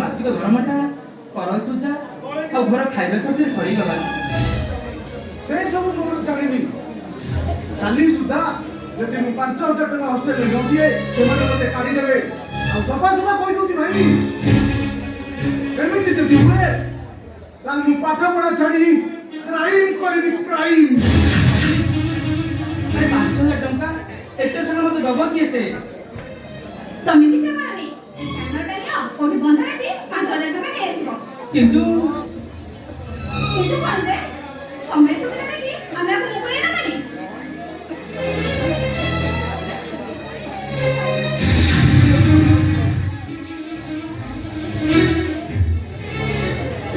मासिक दरमाटा कर सुजा आ घर खाइबा खर्च सरी गला से सब मोर जानिबी काली सुधा जति मु 5000 टका हॉस्टल न दिए से मने मते काढी देबे आ सफा सफा कहि दोती भाई केमिति जति हुए ताल मु पाठ पढा छडी क्राइम करबी क्राइम अरे 5000 टका एते सना मते दबा के से तमिति के माने कानटालिया कोठी बंधरे दे 5000 टका ने आसीबो किंतु पांजे समय सुविधा देखि हमरा को मुकले ना मानी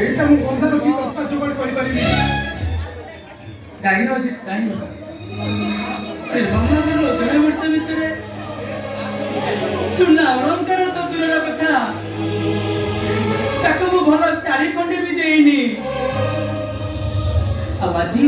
एटा मु बंधर की कथा जुगाड़ करि परिबी डायरी अछि डायरी ए बंधर लो 2 वर्ष भितरे सुना अलंकार तो दूर कथा ताको भल शाढ़ी खंडे भी देनी आवाजी